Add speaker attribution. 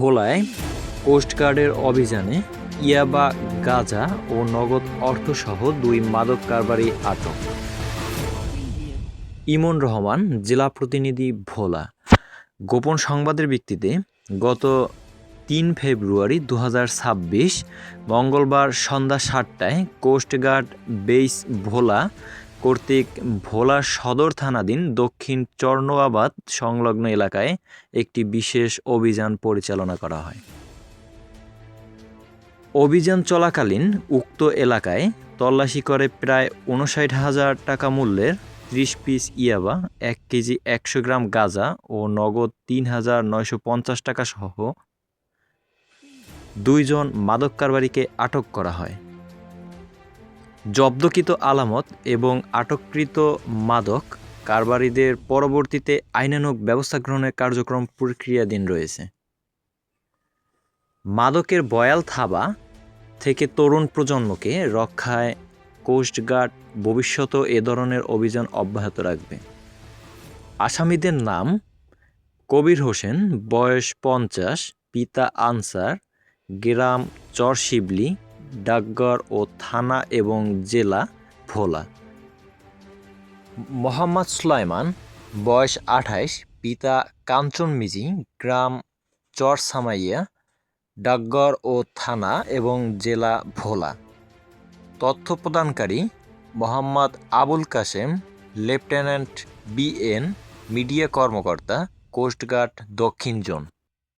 Speaker 1: ভোলায় কোস্টগার্ডের অভিযানে ইয়াবা, গাঁজা ও নগদ অর্থসহ 2 মাদক কারবারি আটক। ইমন রহমান, জেলা প্রতিনিধি, ভোলা। গোপন সংবাদের ভিত্তিতে গত 3 ফেব্রুয়ারি 2026 মঙ্গলবার সন্ধ্যা 7টায় কোস্টগার্ড বেস ভোলা কর্তৃক ভোলা সদর থানাধীন দক্ষিণ চরনোয়াবাদ সংলগ্ন এলাকায় একটি বিশেষ অভিযান পরিচালনা করা হয়। অভিযান চলাকালীন উক্ত এলাকায় তল্লাশি করে প্রায় 59,000 টাকা মূল্যের 30 পিস ইয়াবা, 1 কেজি 100 গ্রাম গাঁজা ও নগদ 3,950 টাকা সহ 2 জন মাদক কারবারিকে আটক করা হয়। জব্দকৃত আলামত এবং আটককৃত মাদক কারবারিদের পরবর্তীতে আইনানুগ ব্যবস্থা গ্রহণের কার্যক্রম প্রক্রিয়াধীন রয়েছে। মাদকের বয়াল থাবা থেকে তরুণ প্রজন্মকে রক্ষায় কোস্টগার্ড ভবিষ্যতেও এ ধরনের অভিযান অব্যাহত রাখবে। আসামিদের নাম: কবির হোসেন, বয়স 50, পিতা আনসার, গ্রাম চরশিবলি, ডাকঘর ও থানা এবং জেলা ভোলা। মোহাম্মদ সুলাইমান, বয়স 28, পিতা কাঞ্চন মিজি, গ্রাম চরসামাইয়া, ডাকঘর ও থানা এবং জেলা ভোলা। তথ্য প্রদানকারী: Mohammad Abul Kashem, lieutenant BN, media কর্মকর্তা, কোস্টগার্ড দক্ষিণ জোন।